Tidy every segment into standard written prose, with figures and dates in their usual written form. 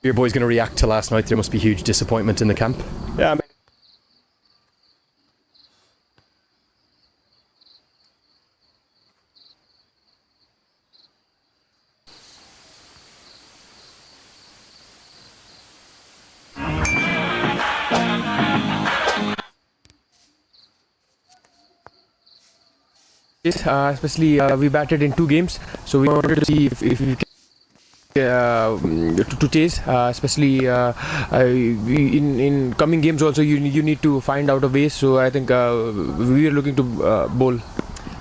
your boys going to react to last night? There must be huge disappointment in the camp. Yeah, I mean, especially we batted in 2 games, so we wanted to see if we can to taste, especially in coming games also you need to find out a way. So I think we are looking to bowl.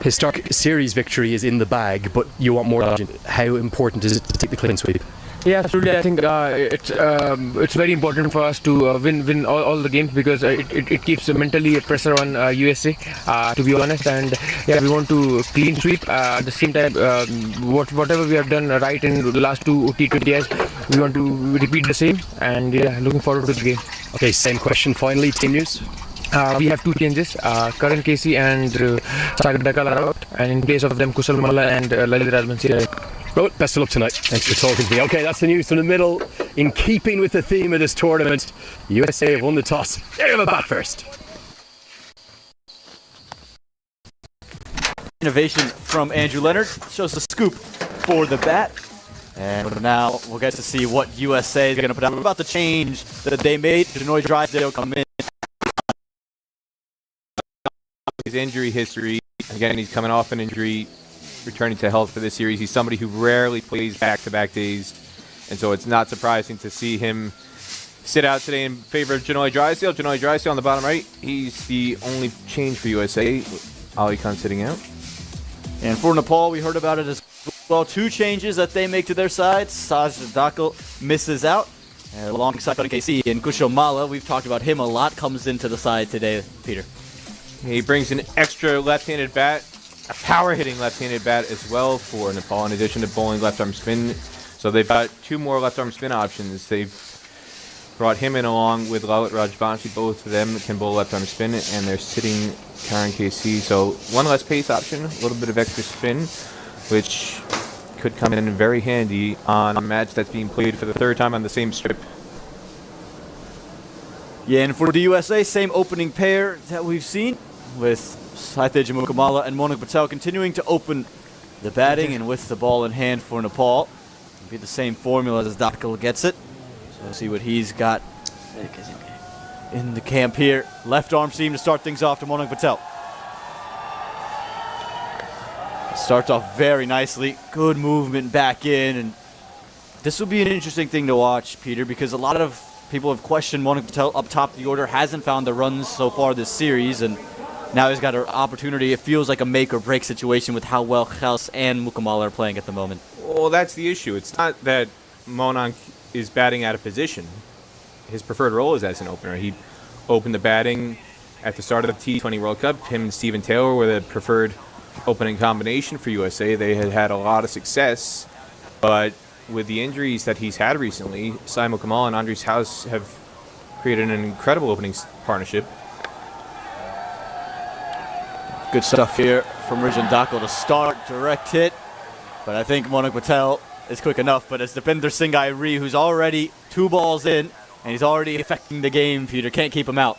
Historic series victory is in the bag, but you want more. How important is it to take the clean sweep? Yeah, absolutely. I think it's very important for us to win all the games, because it keeps mentally pressure on USA, to be honest. And yeah, we want to clean sweep. At the same time, whatever we have done right in the last 2 T20s, we want to repeat the same. And yeah, looking forward to the game. Okay, same question finally. Team news. We have 2 changes. Karan Casey and Sagar Dakal are out, and in place of them, Kusal Malla and Lalit Rajbansi. Well, best of luck tonight. Thanks for talking to me. Okay, that's the news from the middle. In keeping with the theme of this tournament, USA have won the toss. They have a bat first. Innovation from Andrew Leonard shows the scoop for the bat. And now we'll get to see what USA is going to put out. What about the change that they made? Janoy Drysdale come in. His injury history, again, he's coming off an injury, returning to health for this series. He's somebody who rarely plays back-to-back days, and so it's not surprising to see him sit out today in favor of Janoy Drysdale. Janoy Drysdale on the bottom right, he's the only change for USA. Ali Khan sitting out. And for Nepal, we heard about it as well. 2 changes that they make to their side. Saj Dakal misses out. Alongside KC and Kusho Mala, we've talked about him a lot, comes into the side today, Peter. He brings an extra left-handed bat, a power-hitting left-handed bat as well for Nepal, in addition to bowling left-arm spin. So they've got 2 more left-arm spin options. They've brought him in along with Lalit Rajbansi. Both of them can bowl left-arm spin, and they're sitting Karan KC. So 1 less pace option, a little bit of extra spin, which could come in very handy on a match that's being played for the 3rd time on the same strip. Yeah, and for the USA, same opening pair that we've seen, with Saitej Mukamala and Monik Patel continuing to open the batting, and with the ball in hand for Nepal. It'll be the same formula as Dakal gets it. So we'll see what he's got in the camp here. Left arm seam to start things off to Monik Patel. Starts off very nicely. Good movement back in, and this will be an interesting thing to watch, Peter, because a lot of people have questioned Monik Patel up top of the order. Hasn't found the runs so far this series, and now he's got an opportunity. It feels like a make-or-break situation with how well Khels and Mukamala are playing at the moment. Well, that's the issue. It's not that Monank is batting out of position. His preferred role is as an opener. He opened the batting at the start of the T20 World Cup. Him and Stephen Taylor were the preferred opening combination for USA. They had had a lot of success, but with the injuries that he's had recently, Sai Mukamala and Andres House have created an incredible opening partnership. Good stuff here from Rajan Dakal to start. Direct hit. But I think Monik Patel is quick enough. But it's Depinder Singh Airi, who's already 2 balls in, and he's already affecting the game, Peter. Can't keep him out.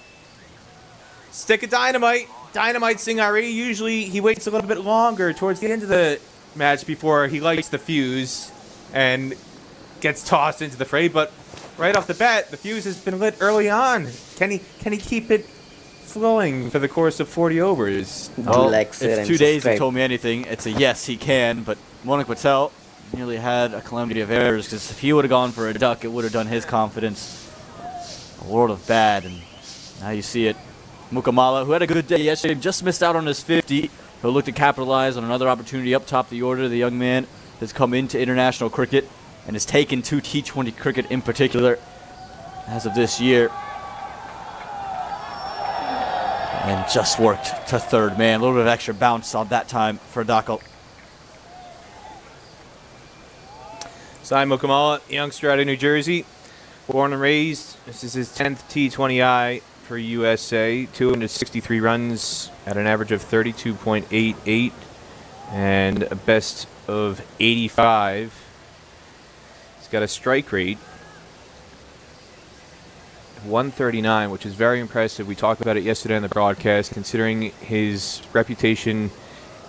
Stick of dynamite. Dynamite Singh Airi. Usually he waits a little bit longer towards the end of the match before he lights the fuse and gets tossed into the fray. But right off the bat, the fuse has been lit early on. Can he keep it flowing for the course of 40 overs? Well, if 2 days have told me anything, it's a yes, he can. But Monik Patel nearly had a calamity of errors, because if he would have gone for a duck, it would have done his confidence a world of bad. And now you see it. Mukamala, who had a good day yesterday, just missed out on his 50. He'll look to capitalize on another opportunity up top of the order. The young man has come into international cricket and has taken to T20 cricket in particular as of this year. And just worked to 3rd man. A little bit of extra bounce on that time for Dakal. Sai Mukamala, youngster out of New Jersey, born and raised. This is his 10th T20I for USA. 263 runs at an average of 32.88 and a best of 85. He's got a strike rate 139, which is very impressive. We talked about it yesterday on the broadcast, considering his reputation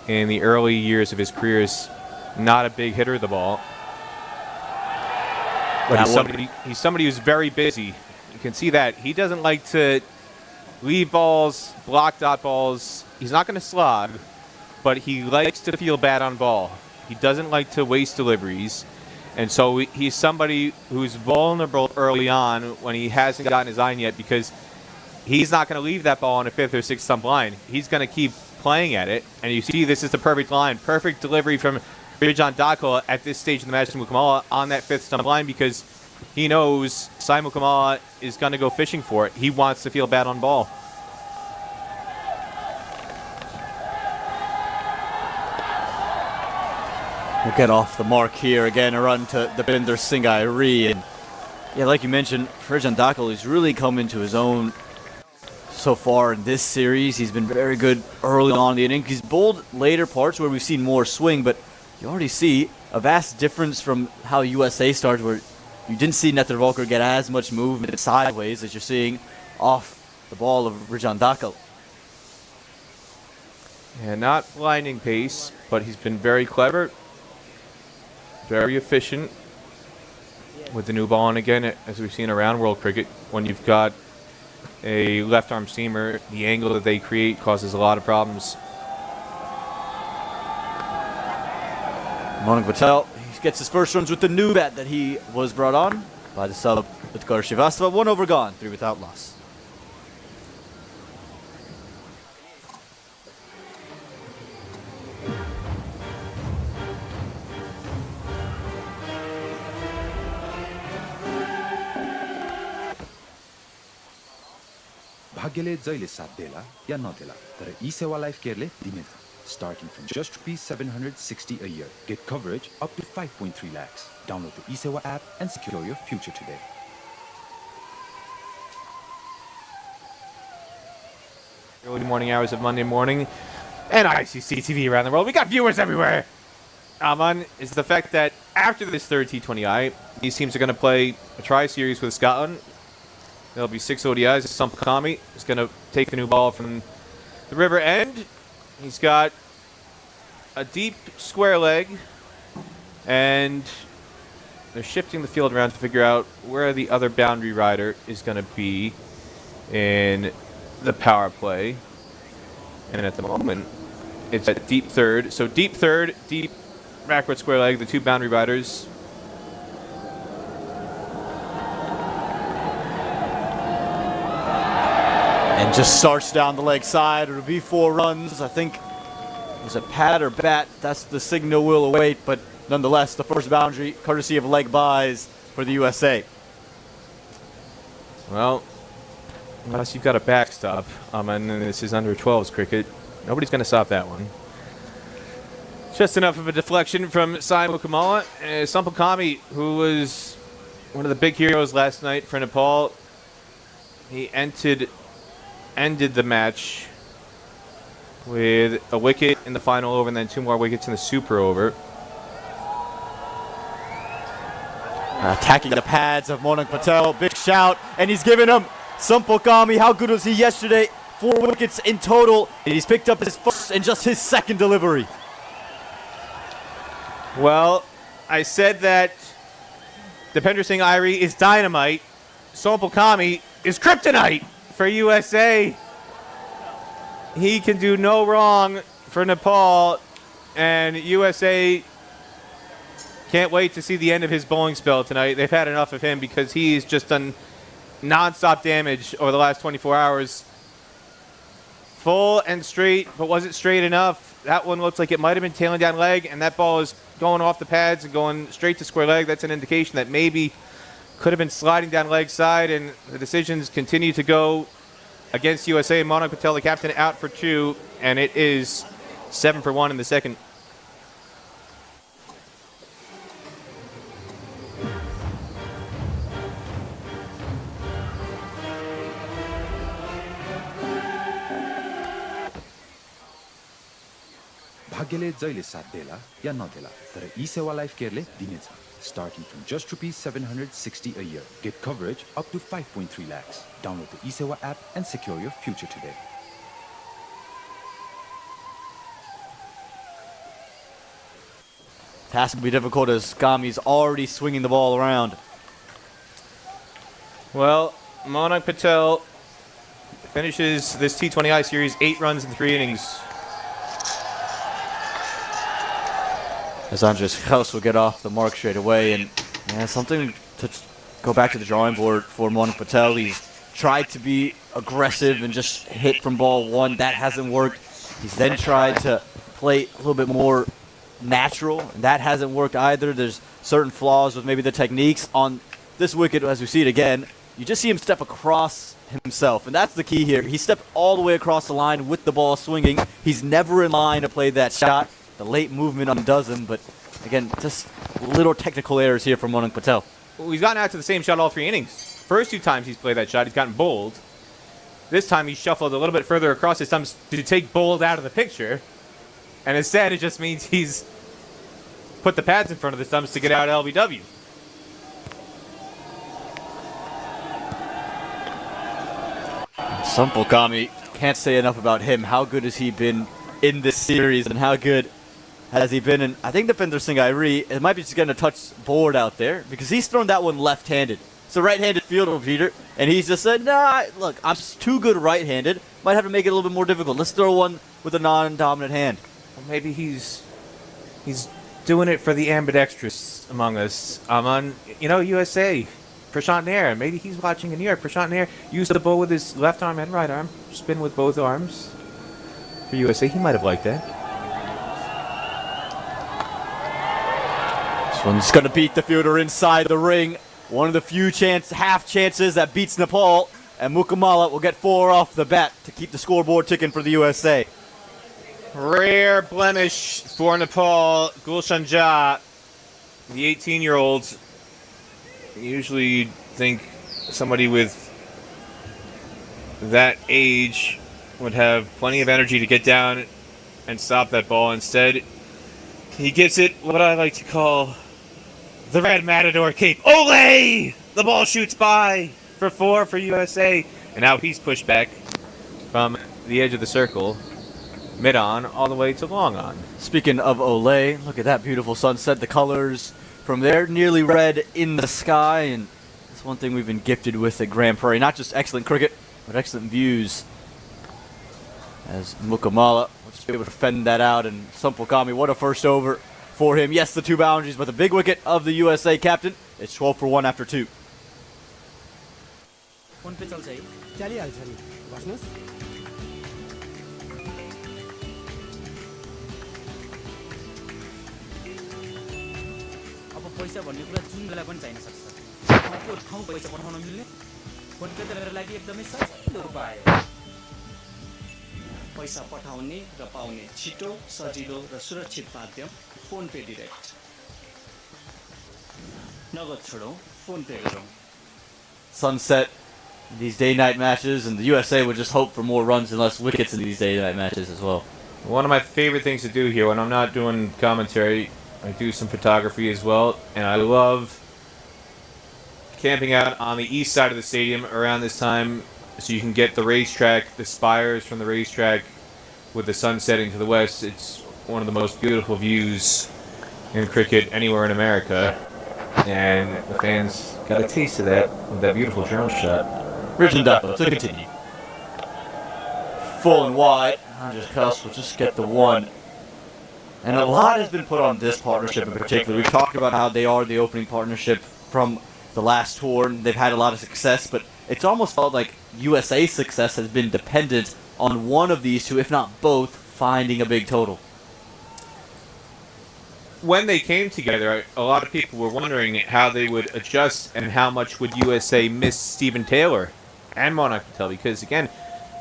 in the early years of his career is not a big hitter of the ball. But he's somebody who's very busy. You can see that. He doesn't like to leave balls, block dot balls. He's not going to slog, but he likes to feel bad on ball. He doesn't like to waste deliveries. And so he's somebody who's vulnerable early on when he hasn't gotten his iron yet, because he's not going to leave that ball on a 5th or 6th stump line. He's going to keep playing at it. And you see this is the perfect line. Perfect delivery from Rijan Dakal at this stage of the match to Mukamala on that 5th stump line, because he knows Sai Mukamala is going to go fishing for it. He wants to feel bad on ball. We'll get off the mark here again, a run to the Binder Singhai Ree. And yeah, like you mentioned, Rijan Dakal has really come into his own so far in this series. He's been very good early on in the inning. He's bowled later parts where we've seen more swing, but you already see a vast difference from how USA started, where you didn't see Netravalkar get as much movement sideways as you're seeing off the ball of Rijan Dakal. Yeah, not blinding pace, but he's been very clever. Very efficient with the new ball. And again, as we've seen around world cricket, when you've got a left-arm seamer, the angle that they create causes a lot of problems. Monik Patel, he gets his first runs with the new bat that he was brought on by the sub Utkar Srivastava. 1 over gone, 3 without loss. भाग्यले जहिले साथ देला या नदेला तर e-Sewa life केयरले दिनेछ. Starting from just ₹760 a year, get coverage up to 5.3 lakhs. Download the e-sewa app and secure your future today. Early morning hours of Monday morning, and ICC TV around the world. We got viewers everywhere. Aman, is the fact that after this third T20I, these teams are going to play a tri-series with Scotland. There'll be 6 ODIs. Sampakami is going to take the new ball from the river end. He's got a deep square leg, and they're shifting the field around to figure out where the other boundary rider is going to be in the power play. And at the moment, it's at deep third. So deep third, deep backward square leg, the 2 boundary riders. And just starts down the leg side. It'll be 4 runs. I think there's a pad or bat. That's the signal we'll await. But nonetheless, the first boundary, courtesy of leg buys for the USA. Well, unless you've got a backstop, and this is under 12s cricket, nobody's going to stop that one. Just enough of a deflection from Sai Mukamala. Sampakami, who was one of the big heroes last night for Nepal, he ended the match with a wicket in the final over and then 2 more wickets in the super over. Attacking the pads of Monik Patel. Big shout. And he's given him Sampakami. How good was he yesterday? 4 wickets in total. And he's picked up his first and just his second delivery. Well, I said that Dipender Singh Irie is dynamite. Sampakami is kryptonite for USA. He can do no wrong for Nepal, and USA can't wait to see the end of his bowling spell tonight. They've had enough of him because he's just done non-stop damage over the last 24 hours. Full and straight, but was it straight enough? That one looks like it might have been tailing down leg, and that ball is going off the pads and going straight to square leg. That's an indication that maybe could have been sliding down leg side, and the decisions continue to go against USA. Monik Patel, the captain, out for 2, and it is 7 for 1 in the second. भाग्यले जहिले साथ देला या नदेला तर e-Sewa life केयरले दिनेछ. starting from just rupees 760 a year. Get coverage up to 5.3 lakhs. Download the eSewa app and secure your future today. Task will be difficult as Gami's already swinging the ball around. Well, Monak Patel finishes this T20I series 8 runs in 3 innings. As Andres Kraus will get off the mark straight away, and yeah, something to go back to the drawing board for Monak Patel. He's tried to be aggressive and just hit from ball 1. That hasn't worked. He's then tried to play a little bit more natural, and that hasn't worked either. There's certain flaws with maybe the techniques on this wicket. As we see it again, you just see him step across himself, and that's the key here. He stepped all the way across the line with the ball swinging. He's never in line to play that shot. The late movement undoes him, but again, just little technical errors here from Monak Patel. Well, he's gotten out to the same shot all 3 innings. First 2 times he's played that shot, he's gotten bowled. This time he shuffled a little bit further across his stumps to take bowled out of the picture, and instead it just means he's put the pads in front of the stumps to get out LBW. Sampal Gami, can't say enough about him. How good has he been in this series, and how good has he been? And I think Depinder Singh Airi, it might be just getting a touch bored out there, because he's thrown that one left-handed. It's a right-handed fielder, Peter, and he's just said, nah, look, I'm just too good right-handed. Might have to make it a little bit more difficult. Let's throw one with a non-dominant hand. Well, maybe he's doing it for the ambidextrous among us. On, USA. Prashant Nair. Maybe he's watching in New York. Prashant Nair used the ball with his left arm and right arm. Spin with both arms. For USA, he might have liked that. This one's going to beat the fielder inside the ring. One of the few half chances that beats Nepal. And Mukamala will get 4 off the bat to keep the scoreboard ticking for the USA. Rare blemish for Nepal. Gulshan Jha, the 18-year-old. Usually you'd think somebody with that age would have plenty of energy to get down and stop that ball. Instead, he gives it what I like to call the Red Matador cape. Ole! The ball shoots by for 4 for USA. And now he's pushed back from the edge of the circle, mid-on, all the way to long-on. Speaking of Ole, look at that beautiful sunset. The colors from there, nearly red in the sky. And that's one thing we've been gifted with at Grand Prairie. Not just excellent cricket, but excellent views. As Mukamala will just be able to fend that out. And Sampal Gami, what a first over for him. Yes, the 2 boundaries, but the big wicket of the USA captain. It's 12 for 1 after 2. पैसा भन्ने कुरा जुन बेला पनि चाहिन सक्छ ठाउँको ठाउँ पैसा पठाउन मिल्ने फोन पे त मेरो लागि एकदमै सजिलो उपाय हो पैसा पठाउने र पाउने छिटो सजिलो र सुरक्षित माध्यम फोन पे डाइरेक्ट नगद छोडौं फोन पे गरौं. Sunset these day-night matches, and the USA would just hope for more runs and less wickets in these day-night matches as well. One of my favorite things to do here when I'm not doing commentary, I do some photography as well, and I love camping out on the east side of the stadium around this time so you can get the racetrack, the spires from the racetrack with the sun setting to the west. It's one of the most beautiful views in cricket anywhere in America, and the fans got a taste of that with that beautiful drone shot. Richard Dapper to continue. Full and wide. Andres Kuss will just get the 1. And a lot has been put on this partnership in particular. We've talked about how they are the opening partnership from the last tour, and they've had a lot of success, but it's almost felt like USA's success has been dependent on one of these two, if not both, finding a big total. When they came together, a lot of people were wondering how they would adjust and how much would USA miss Stephen Taylor and Monak Patel, because again,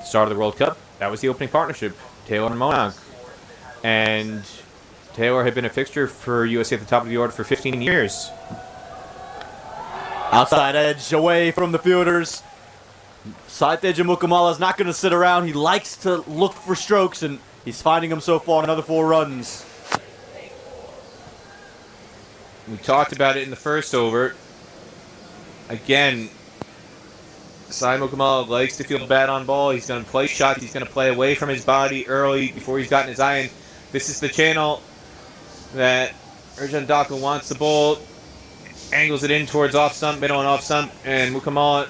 start of the World Cup, that was the opening partnership, Taylor and Monak. And Taylor had been a fixture for USA at the top of the order for 15 years. Outside edge, away from the fielders. Side edge of Mukamala is not going to sit around. He likes to look for strokes, and he's finding them so far. Another 4 runs. We talked about it in the first over. Again, Sai Mukamala likes to feel bad on ball. He's going to play shots. He's going to play away from his body early before he's gotten his iron. This is the channel that Ercan Daka wants the ball. Angles it in towards off stump, middle and off stump, and Mukamala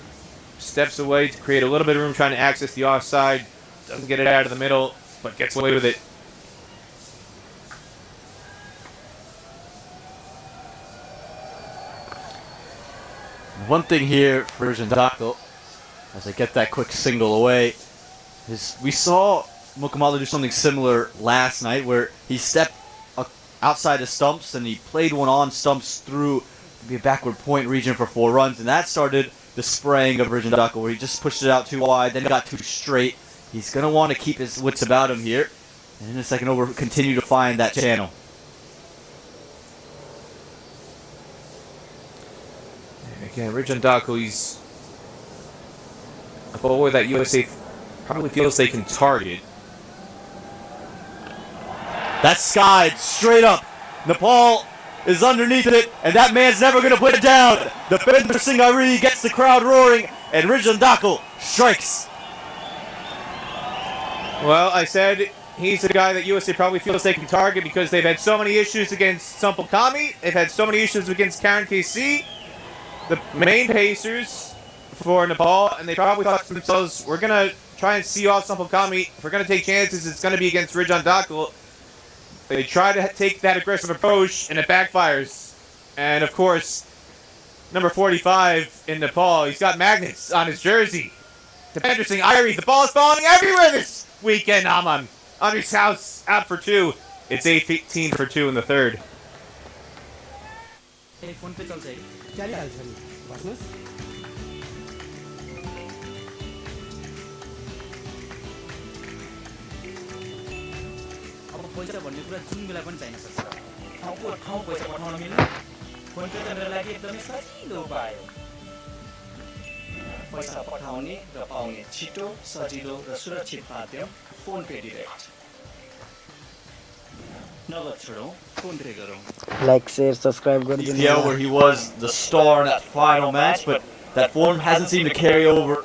steps away to create a little bit of room trying to access the offside. Doesn't get it out of the middle, but gets away with it. One thing here for Jandako, as they get that quick single away, is we saw Mukamala do something similar last night where he stepped outside the stumps and he played one on stumps through to be a backward point region for 4 runs, and that started the spraying of Jandako where he just pushed it out too wide, then got too straight. He's going to want to keep his wits about him here, and in the second over continue to find that channel. Again, Ercan Daka, he's a bowler that USA probably feels they can target. That's skied straight up. Nepal is underneath it, and that man's never going to put it down. Defender Singhari gets the crowd roaring, and Ercan Daka strikes. Well, I said he's the guy that USA probably feels they can target because they've had so many issues against Sampal Kami. They've had so many issues against Karen KC, the main pacers for Nepal, and they probably thought to themselves, we're going to try and see off Sampal Kami. If we're going to take chances, it's going to be against Ercan Daka. They try to take that aggressive approach, and it backfires. And, of course, number 45 in Nepal, he's got magnets on his jersey. Defender Singhari, the ball is falling everywhere this weekend, Aman. Andres House out for 2. It's 18 for 2 in the third. A phone पे चल्छ है चलिहाल्छ नि बस्नुस् अब पैसा भन्ने कुरा जुन बेला पनि चाहिन सक्छ ठाउँको ठाउँ पैसा पठाउन मिल्ने फोन पे त मेरो लागि एकदमै सजिलो उपाय हो पैसा पठाउने र पाउने छिटो सजिलो र सुरक्षित माध्यम फोन पे डाइरेक्ट नगद छोडौँ फोन पे गरौँ लाइक शेयर सब्स्क्राइब गरिदिनु EPL where he was the star in that final match, but that form hasn't seemed to carry over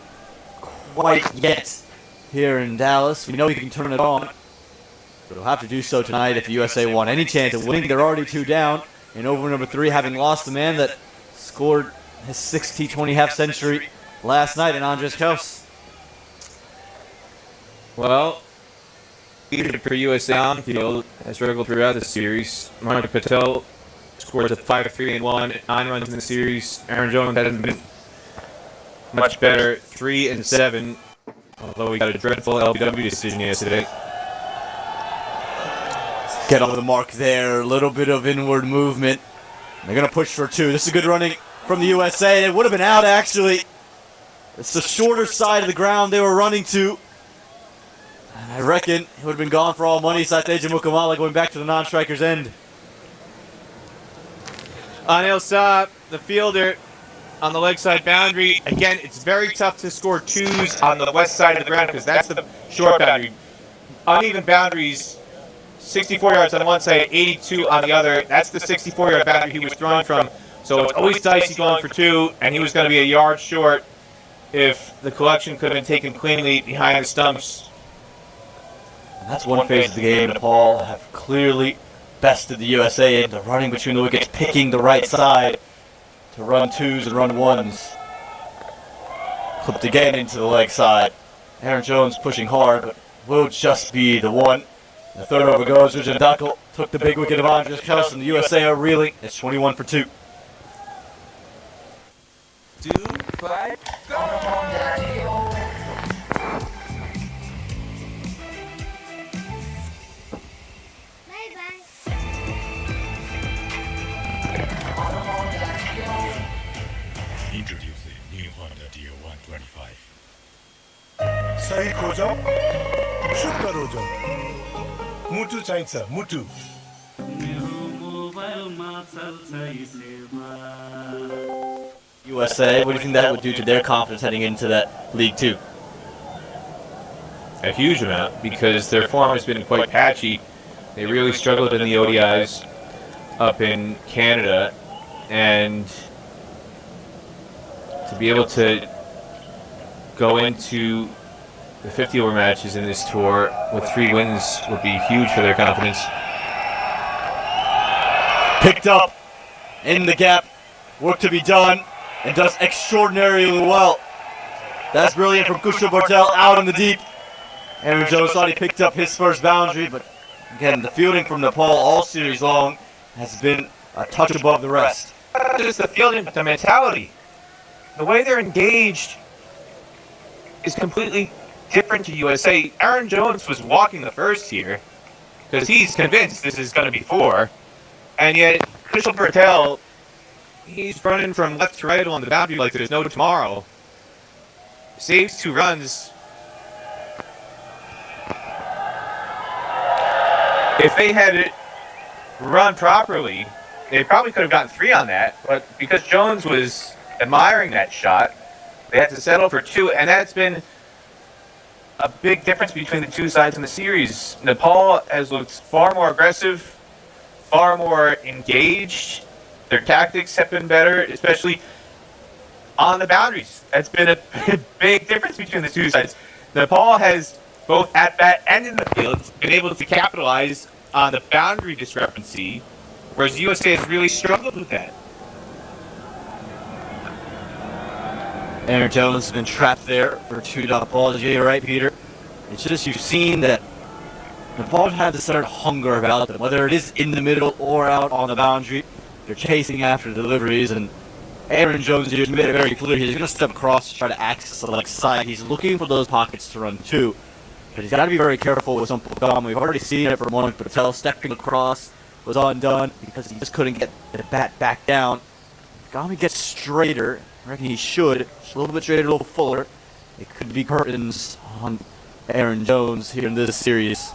quite yet here in Dallas. We know he can turn it on, but he'll have to do so tonight if the USA want any chance of winning. They're already 2 down in over number 3, having lost the man that scored his 6th T20 half century last night in Andres Kaus. Well, leadership for USA on field has struggled throughout the series. Monica Patel scores a 5-3-1, 9 runs in the series. Aaron Jones hasn't been much better, 3-7, although he got a dreadful LBW decision yesterday. Get on the mark there, a little bit of inward movement. They're going to push for 2. This is good running from the USA. It would have been out, actually. It's the shorter side of the ground they were running to. And I reckon it would have been gone for all money. Sateja Mukamala going back to the non-striker's end. Anil Saab, the fielder, on the leg side boundary. Again, it's very tough to score 2s on the west side of the ground because that's the short boundary. Uneven boundaries, 64 yards on one side, 82 on the other. That's the 64-yard boundary he was throwing from. So it's always dicey going for 2, and he was going to be a yard short if the collection could have been taken cleanly behind the stumps. And that's one phase of the game. Nepal have clearly bested the USA into running between the wickets, picking the right side to run 2s and run 1s. Clipped again into the leg side. Aaron Jones pushing hard, but will just be the one. The third over goes. Ercan Daka took the big wicket of Andres Kaus, and the USA are reeling. It's 21 for 2. 2, 5, go! Introducing new Honda DR125. सही खोजौं शुद्ध रोजौं मुटु चाहिन्छ मुटु मेरो मोबाइलमा चल्छ यी सेवा USA, what do you think that would do to their confidence heading into that League 2? A huge amount, because their form has been quite patchy. They really struggled in the ODIs up in Canada, And to be able to go into the 50-over matches in this tour with 3 wins would be huge for their confidence. Picked up in the gap, work to be done, and does extraordinarily well. That's brilliant from Kusha Bartel out in the deep. Aaron Jones thought he picked up his first boundary, but again, the fielding from Nepal all series long has been a touch above the rest. Not just the fielding, but the mentality. The way they're engaged is completely different to USA. Aaron Jones was walking the first here because he's convinced this is going to be 4. And yet, Kushal Patel, he's running from left to right along the boundary like there's no tomorrow. Saves 2 runs. If they had it run properly, they probably could have gotten 3 on that. But because Jones was admiring that shot, they had to settle for 2. And that's been a big difference between the 2 sides in the series. Nepal has looked far more aggressive, far more engaged. Their tactics have been better, especially on the boundaries. That's been a big difference between the 2 sides. Nepal has, both at bat and in the field, been able to capitalize on the boundary discrepancy, whereas USA has really struggled with that. Aaron Jones has been trapped there for 2 dot balls. You're right, Peter. It's just you've seen that Nepal have this certain hunger about them, whether it is in the middle or out on the boundary. They're chasing after deliveries, and Aaron Jones just made it very clear he's going to step across to try to access the left side. He's looking for those pockets to run to, but he's got to be very careful with some Pogam. We've already seen it from Monik Patel stepping across, was undone because he just couldn't get the bat back down. Pogami gets straighter. I reckon he should. Just a little bit straighter, a little fuller. It could be curtains on Aaron Jones here in this series.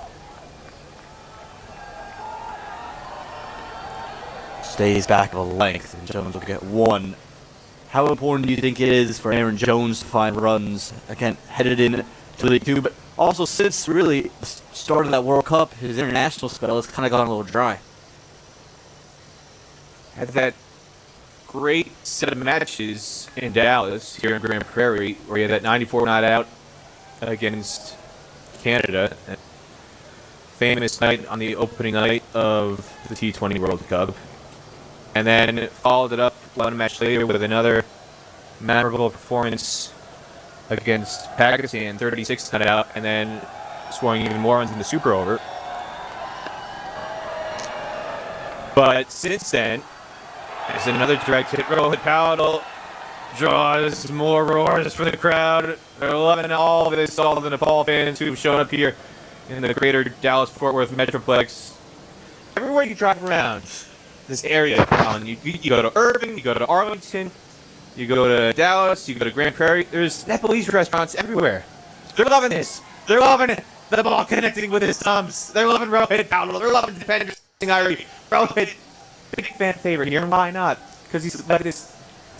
Stays back of a length, and Jones will get 1. How important do you think it is for Aaron Jones to find runs, again, headed in to League 2, but also since really the start of that World Cup, his international spell has kind of gone a little dry? Had that great set of matches in Dallas, here in Grand Prairie, where he had that 94 not out against Canada. Famous night on the opening night of the T20 World Cup. And then followed it up 1 match later with another memorable performance against Pakistan, 36 not out, and then scoring even more runs in the Super Over. But since then, there's another direct hit. Rohit Paudel draws more roars for the crowd. They're loving all of this, all of the Nepal fans who've shown up here in the greater Dallas-Fort Worth Metroplex. Everywhere you drive around this area, you go to Irving, you go to Arlington, you go to Dallas, you go to Grand Prairie, there's Nepalese restaurants everywhere. They're loving this. They're loving it. The ball connecting with his thumbs. They're loving Rohit Paudel. They're loving Depender Singh Irie. Rohit, big fan favorite here, and why not? Because he's led this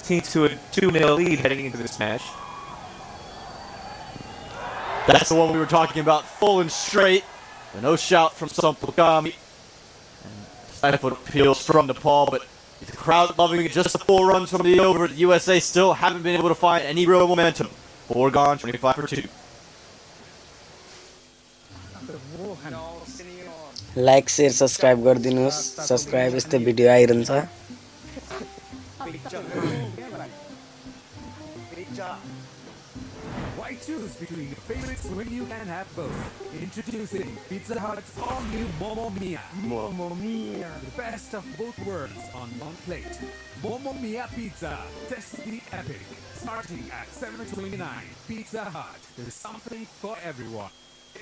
team to a 2-0 lead heading into this match. That's the one we were talking about, full and straight. No shout from Sampukami. Side-foot appeals from Nepal, but the crowd loving it. Just the 4 runs from the over. The USA still haven't been able to find any real momentum. 4 gone, 25 for 2. Like share subscribe गरिदिनुहोस् subscribe यस्तै video आइरहन्छ Why choose between your favorites when you can have both? Introducing Pizza Hut's all-new Momo Mia. Momo Mia. The best of both worlds on one plate. Momo Mia Pizza. Tasty epic. Starting at $7.29. Pizza Hut. There's something for everyone.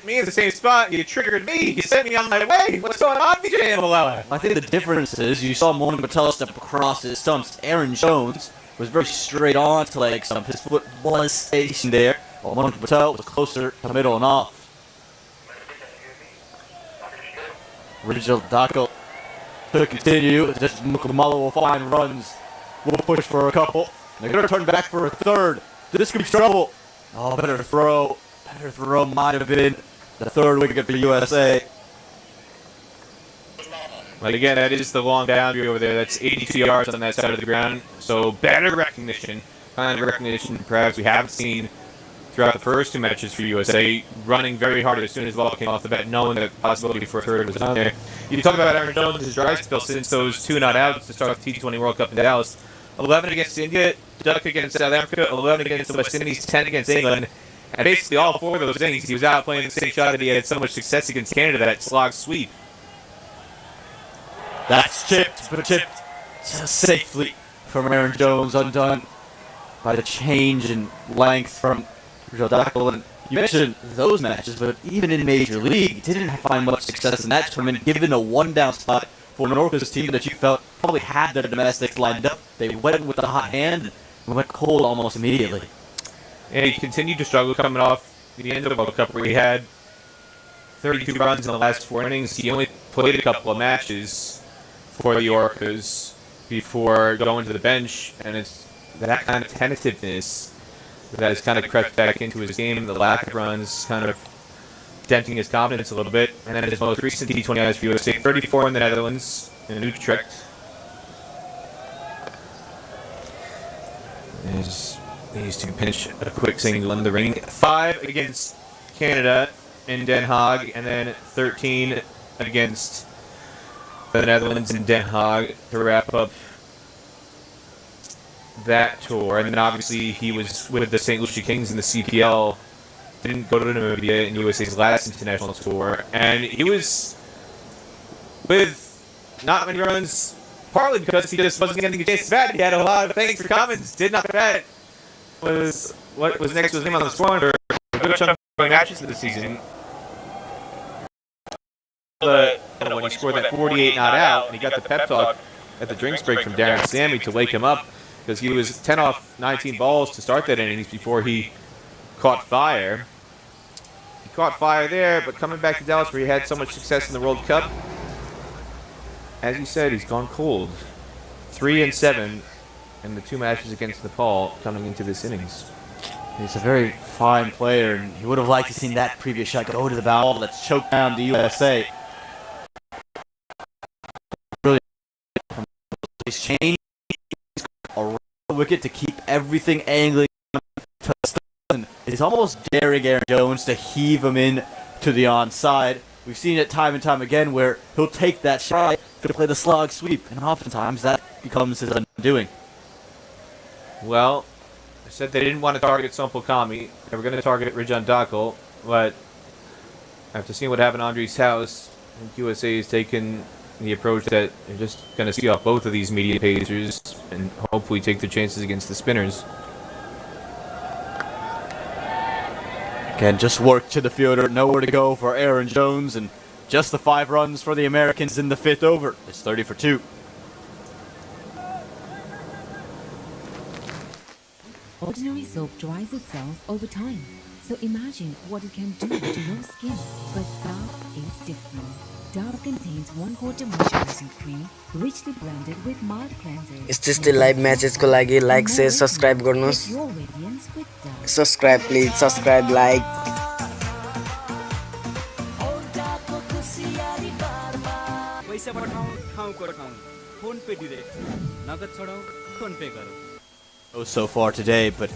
Me in the same spot, you triggered me. You sent me on my way. What's going on, BJ Malala? I think the difference is you saw Monik Patel step across his stumps. Aaron Jones was very straight on to leg stump. His foot was stationed there, while Monik Patel was closer to middle and off. Rijal Dako to continue. Just Mukamala will find runs. We'll push for a couple. They're going to turn back for a third. This could be trouble. Oh, better throw. Better throw might have been the third wicket for USA. Like, again, that is the long boundary over there. That's 82 yards on that side of the ground. So better recognition, kind of recognition perhaps we haven't seen throughout the first 2 matches for USA, running very hard as soon as the ball came off the bat, knowing that the possibility for a third was on there. You talk about Aaron Jones' dry spell since those 2 not outs to start the T20 World Cup in Dallas. 11 against India, duck against South Africa, 11 against the West Indies, 10 against England. And basically all 4 of those innings, he was out playing the same shot that he had so much success against Canada, that slog sweep. That's chipped, but chipped just safely from Aaron Jones, undone by the change in length from Jodakal. And you mentioned those matches, but even in Major League, he didn't find much success in that tournament, given a 1-down spot for an Orcas team that you felt probably had their domestics lined up. They went with the hot hand and went cold almost immediately. And he continued to struggle coming off the end of the World Cup, where he had 32 runs in the last 4 innings. He only played a couple of matches for the Orcas before going to the bench, and it's that kind of tentativeness that has kind of crept back into his game. The lack of runs kind of denting his confidence a little bit. And then his most recent T20 eyes for USA, 34 in the Netherlands, in Utrecht. These two pinch a quick single in the ring. 5 against Canada in Den Haag, and then 13 against the Netherlands in Den Haag to wrap up that tour. And then obviously he was with the St. Lucia Kings in the CPL, didn't go to Namibia in USA's last international tour, and he was with not many runs, partly because he just wasn't getting a chance to bat. He had a lot of thanks for comments, did not bat. Was what was next to his name on the scoreboard for a good chunk of matches of the season. But when he scored that 48 not out, and he got the pep talk at the drinks break from Darren Sammy to wake him up, because he was 10 off 19 balls to start that innings before he caught fire. He caught fire there, but coming back to Dallas where he had so much success in the World Cup, as you said, he's gone cold. 3-7 in the 2 matches against Nepal coming into this innings. He's a very fine player, and he would have liked to see that previous shot go to the ball that's choked down the USA. Really, he's changed a wicket to keep everything angling to stun. He's almost daring Aaron Jones to heave him in to the onside. We've seen it time and time again where he'll take that shot to play the slog sweep, and oftentimes that becomes his undoing. Well, I said they didn't want to target Sompel Kami. They were going to target Rijan Dakal, but after seeing what happened at Andre's house, I think USA has taken the approach that they're just going to see off both of these medium pacers and hopefully take their chances against the spinners. Again, just work to the fielder, nowhere to go for Aaron Jones, and just the 5 runs for the Americans in the 5th over. It's 30 for 2. Ordinary soap dries itself over time, so imagine what it can do to your skin. But Dove is different. Dove contains 1/4 moisturizing cream, richly blended with mild cleansers. यस्तै live म्याचेसको लागि like share subscribe गर्नुस् Your radiance with Dove. Subscribe please subscribe like पैसा पठाऊ ठाउँको ठाउँ phone पे direct नगद चढाऊ phone पे गरौ. So far today, but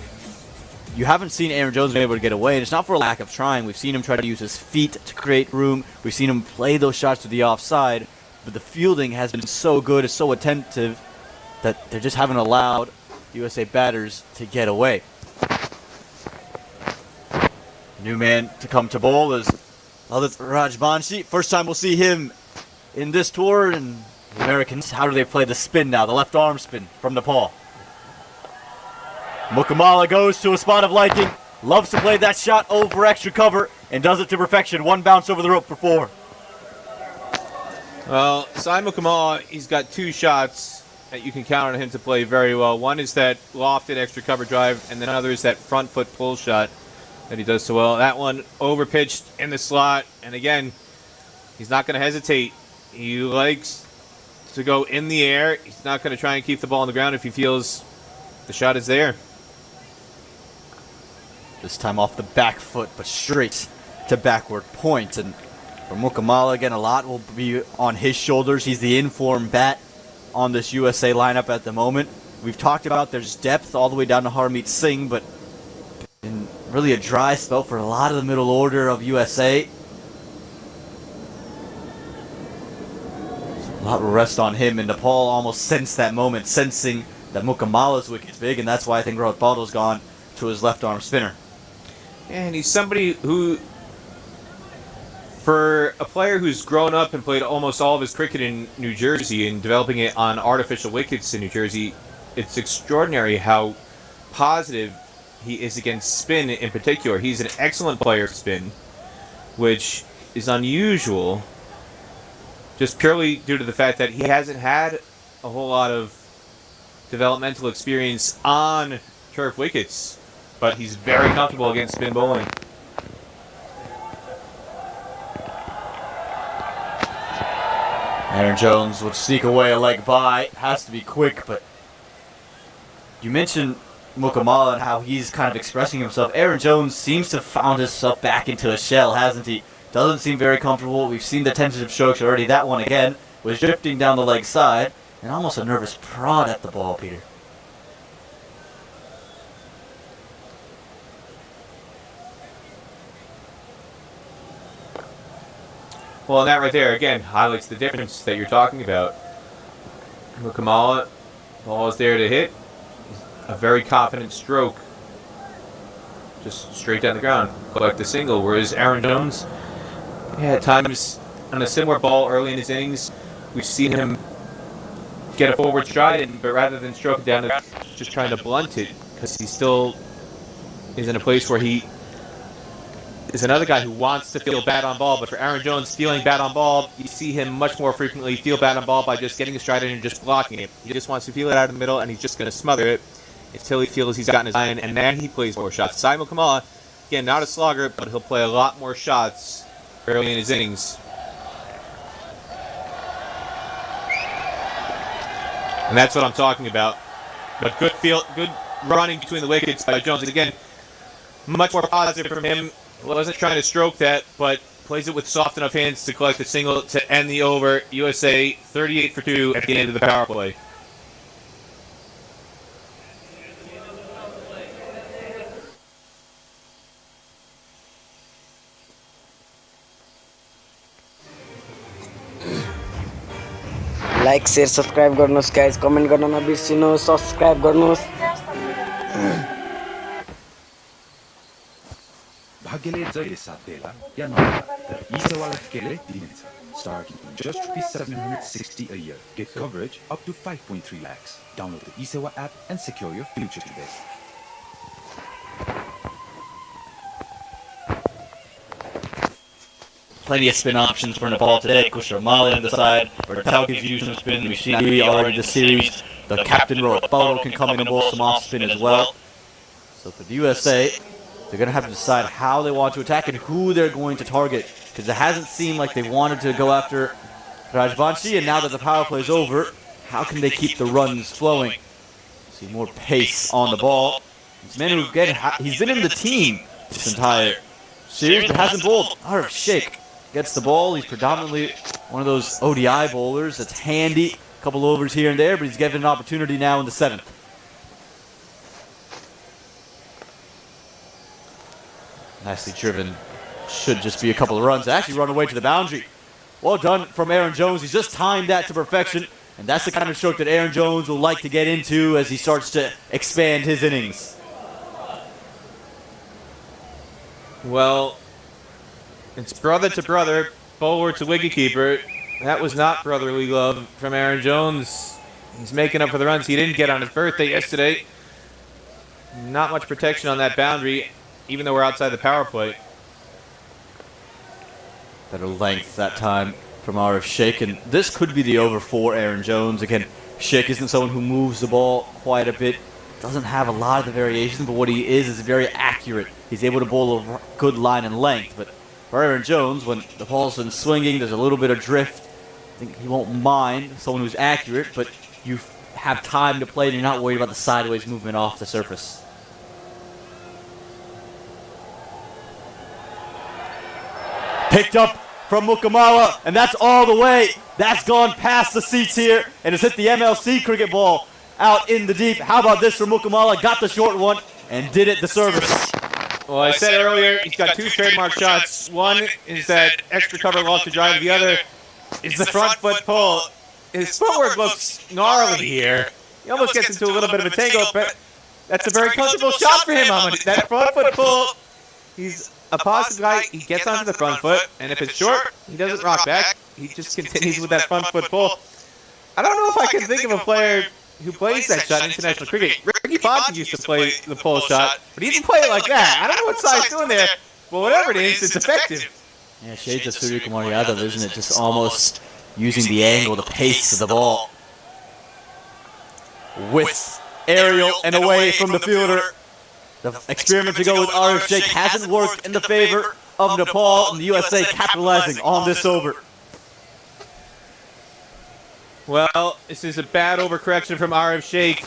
you haven't seen Aaron Jones be able to get away, and it's not for a lack of trying. We've seen him try to use his feet to create room. We've seen him play those shots to the offside, but the fielding has been so good, so attentive, that they just haven't allowed USA batters to get away. New man to come to bowl is Lalit Rajbanshi. First time we'll see him in this tour, and the Americans, how do they play the spin now, the left arm spin from Nepal? Mukamala goes to a spot of liking, loves to play that shot over extra cover, and does it to perfection. 1 bounce over the rope for 4. Well, Simon Mukamala, he's got 2 shots that you can count on him to play very well. One is that lofted extra cover drive, and then another is that front foot pull shot that he does so well. That one overpitched in the slot, and again, he's not going to hesitate. He likes to go in the air. He's not going to try and keep the ball on the ground if he feels the shot is there. This time off the back foot, but straight to backward point. And For Mukamala, again, a lot will be on his shoulders. He's the in-form bat on this USA lineup at the moment. We've talked about there's depth all the way down to Harmeet Singh, but in really a dry spell for a lot of the middle order of USA. A lot will rest on him, and Nepal almost sensed that moment, sensing that Mukamala's wicket's big, and that's why I think Rohit Baldwin's gone to his left-arm spinner. And he's somebody who, for a player who's grown up and played almost all of his cricket in New Jersey and developing it on artificial wickets in New Jersey, it's extraordinary how positive he is against spin in particular. He's an excellent player for spin, which is unusual just purely due to the fact that he hasn't had a whole lot of developmental experience on turf wickets, but he's very comfortable against spin bowling. Aaron Jones would sneak away a leg by. Has to be quick, but you mentioned Mukamala and how he's kind of expressing himself. Aaron Jones seems to have found himself back into a shell, hasn't he? Doesn't seem very comfortable. We've seen the tentative strokes already. That one again was drifting down the leg side, and almost a nervous prod at the ball, Peter. Well, and that right there, again, highlights the difference that you're talking about. Mukamala, ball is there to hit. A very confident stroke. Just straight down the ground. Collect the single. Whereas Aaron Jones, at times, on a similar ball early in his innings, we've seen him get a forward stride in, but rather than stroke it down the ground, just trying to blunt it, because he still is in a place where he is another guy who wants to feel bad on ball, but for Aaron Jones, feeling bad on ball, you see him much more frequently feel bad on ball by just getting a stride in and just blocking it. He just wants to feel it out of the middle, and he's just going to smother it until he feels he's gotten his eye in, and then he plays more shots. Simon Kamala, again, not a slugger, but he'll play a lot more shots early in his innings. And that's what I'm talking about. But good running between the wickets by Jones. And again, much more positive from him. Wasn't trying to stroke that, but plays it with soft enough hands to collect the single to end the over. USA 38 for 2 at the end of the power play. Like share subscribe गर्नुहोस् guys comment गर्न नबिर्सिनुहोस् subscribe गर्नुहोस् भाग्यले जहिले साथ देला या नदेला तर यी सेवालाई केले दिनेछ starting from just ₹760 a year. Get coverage up to 5.3 lakhs. Download the eSewa app and secure your future today. Plenty of spin options for Nepal today. Kushar Mali on the side. Bertal gives you some spin. We've seen already this series. The captain Rohit Baldwin can come in and bowl some off spin as well. So for the USA, they're going to have to decide how they want to attack and who they're going to target. Because it hasn't seemed like they wanted to go after Rajbanshi, and now that the power play is over, how can they keep the runs flowing? See more pace on the ball. This man who he's been in the team this entire series, but hasn't bowled. Arif Sheikh gets the ball. He's predominantly one of those ODI bowlers that's handy. A couple overs here and there, but he's given an opportunity now in the 7th. Nicely driven. Should just be a couple of runs. Actually run away to the boundary. Well done from Aaron Jones. He's just timed that to perfection. And that's the kind of stroke that Aaron Jones will like to get into as he starts to expand his innings. Well, it's brother to brother, bowler to wicketkeeper. That was not brotherly love from Aaron Jones. He's making up for the runs he didn't get on his birthday yesterday. Not much protection on that boundary, even though we're outside the power play. Better length that time from Arif Sheikh, and this could be the over for Aaron Jones. Again, Sheikh isn't someone who moves the ball quite a bit, doesn't have a lot of the variations, but what he is very accurate. He's able to bowl a good line and length, but for Aaron Jones, when the ball's been swinging, there's a little bit of drift. I think he won't mind someone who's accurate, but you have time to play and you're not worried about the sideways movement off the surface. Picked up from Mukamala, and that's all the way. That's gone past the seats here, and it's hit the MLC cricket ball out in the deep. How about this from Mukamala? Got the short one and did it the service. Well, I said earlier, he's got two trademark shots. One is that extra cover loft to drive. The other is the front foot pull. His footwork looks gnarly here. He almost gets into a little bit of a tangle, but that's a very comfortable shot for him. That front foot pull, he's a positive guy. He gets onto the front foot, and if it's short, he doesn't rock back. He just continues with that front foot pull. I don't know if I can think of a player who plays that shot in international cricket. Ricky Ponting used to play the pull shot, but he didn't play it like that. I don't know what Sai's doing there, but whatever it is, it's effective. Yeah, shades of Suryakumar Yadav, isn't it? Just almost using the angle, the pace of the ball. With aerial and away from the fielder. The experiment to go with Arif Sheikh hasn't worked in the favor of Nepal, and the USA capitalizing on this over. Well, this is a bad overcorrection from Arif Sheikh.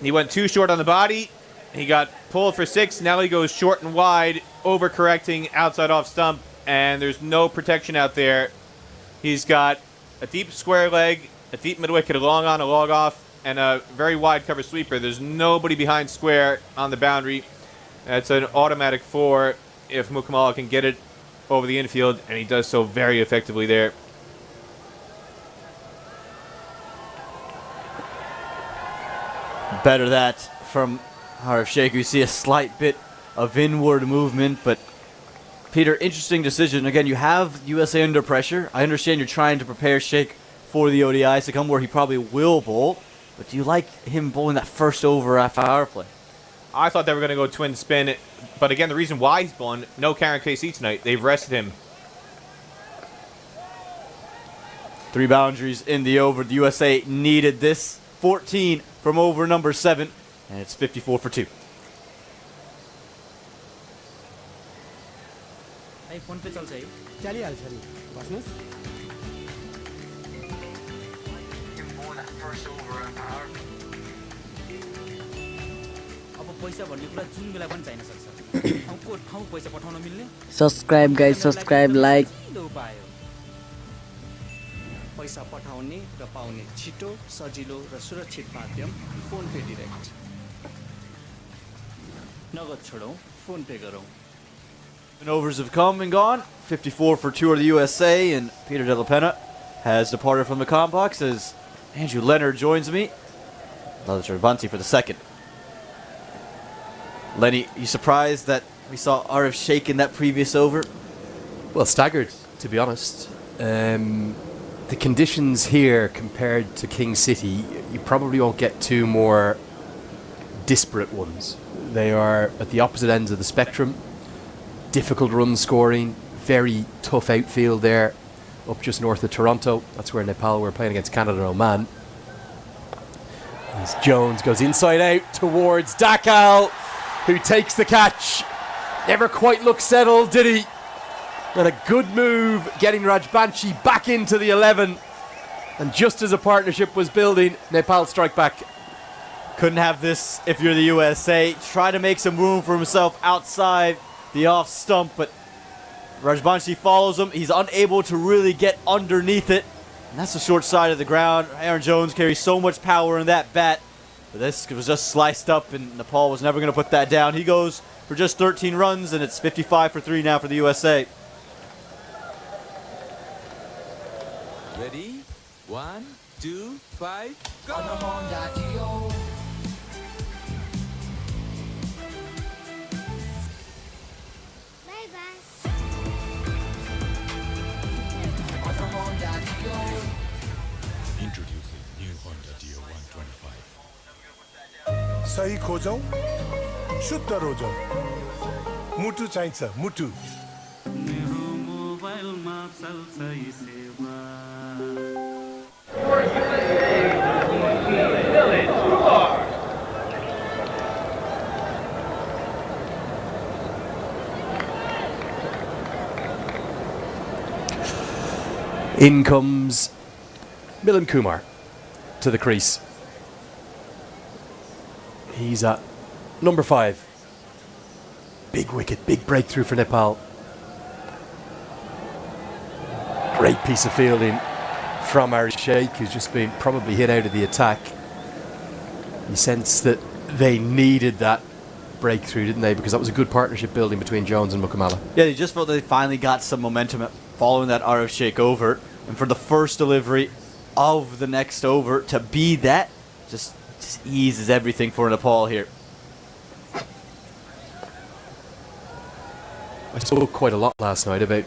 He went too short on the body. He got pulled for 6. Now he goes short and wide, overcorrecting outside off stump, and there's no protection out there. He's got a deep square leg, a deep mid-wicket, a long on, a long off, and a very wide cover sweeper. There's nobody behind square on the boundary. That's an automatic 4 if Mukamala can get it over the infield, and he does so very effectively there. Better that from Arif Sheikh. You see a slight bit of inward movement, but Peter, interesting decision. Again, you have USA under pressure. I understand you're trying to prepare Sheikh for the ODIs to come where he probably will bowl, but do you like him bowling that first over after power play? I thought they were going to go twin spin, but again, the reason why he's bowling, no Karen KC tonight. They've rested him. 3 boundaries in the over. The USA needed this. 14 from over number 7, and it's 54 for 2. Hey, phone पे चल्छ है चलिहाल्छ नि बस्नुस् अब पैसा भन्ने कुरा जुन बेला पनि चाहिन सक्छ ठाउँको ठाउँ पैसा पठाउन मिल्ने सब्सक्राइब गाइस सब्सक्राइब लाइक पैसा पठाउने र पाउने छिटो सजिलो र सुरक्षित माध्यम फोन पे डाइरेक्ट नगद छोडौँ फोन पे गरौँ. Overs have come and gone. 54 for 2 of the USA, and Peter De La Pena has departed from the comm box as Andrew Leonard joins me. Lalita Banti for the second. Lenny, you surprised that we saw Arif Sheikh in that previous over? Well, staggered, to be honest. The conditions here compared to King City, you probably won't get 2 more disparate ones. They are at the opposite ends of the spectrum. Difficult run scoring, very tough outfield there, up just north of Toronto. That's where Nepal were playing against Canada and Oman. As Jones goes inside out towards Dakal, who takes the catch. Never quite looked settled, did he? And a good move getting Rajbanshi back into the 11. And just as a partnership was building, Nepal strike back. Couldn't have this if you're the USA. Try to make some room for himself outside the off stump, but Rajbanshi follows him. He's unable to really get underneath it. And that's the short side of the ground. Aaron Jones carries so much power in that bat. But this was just sliced up, and Nepal was never going to put that down. He goes for just 13 runs, and it's 55 for 3 now for the USA. Ready? 1, 2, 5, go! Introducing new Honda Dio 125. सही खोजौं शुद्ध रोजौं मुटु चाहिन्छ मुटु मेरो मोबाइलमा चल्छ यी सेवा. In comes Milan Kumar to the crease. He's at number 5. Big wicket, big breakthrough for Nepal. Great piece of fielding from Arif Sheikh, who's just been probably hit out of the attack. You sense that they needed that breakthrough, didn't they? Because that was a good partnership building between Jones and Mukamala. Yeah, they just felt they finally got some momentum following that Arif Sheikh over. And for the first delivery of the next over to be that, just eases everything for Nepal here. I spoke quite a lot last night about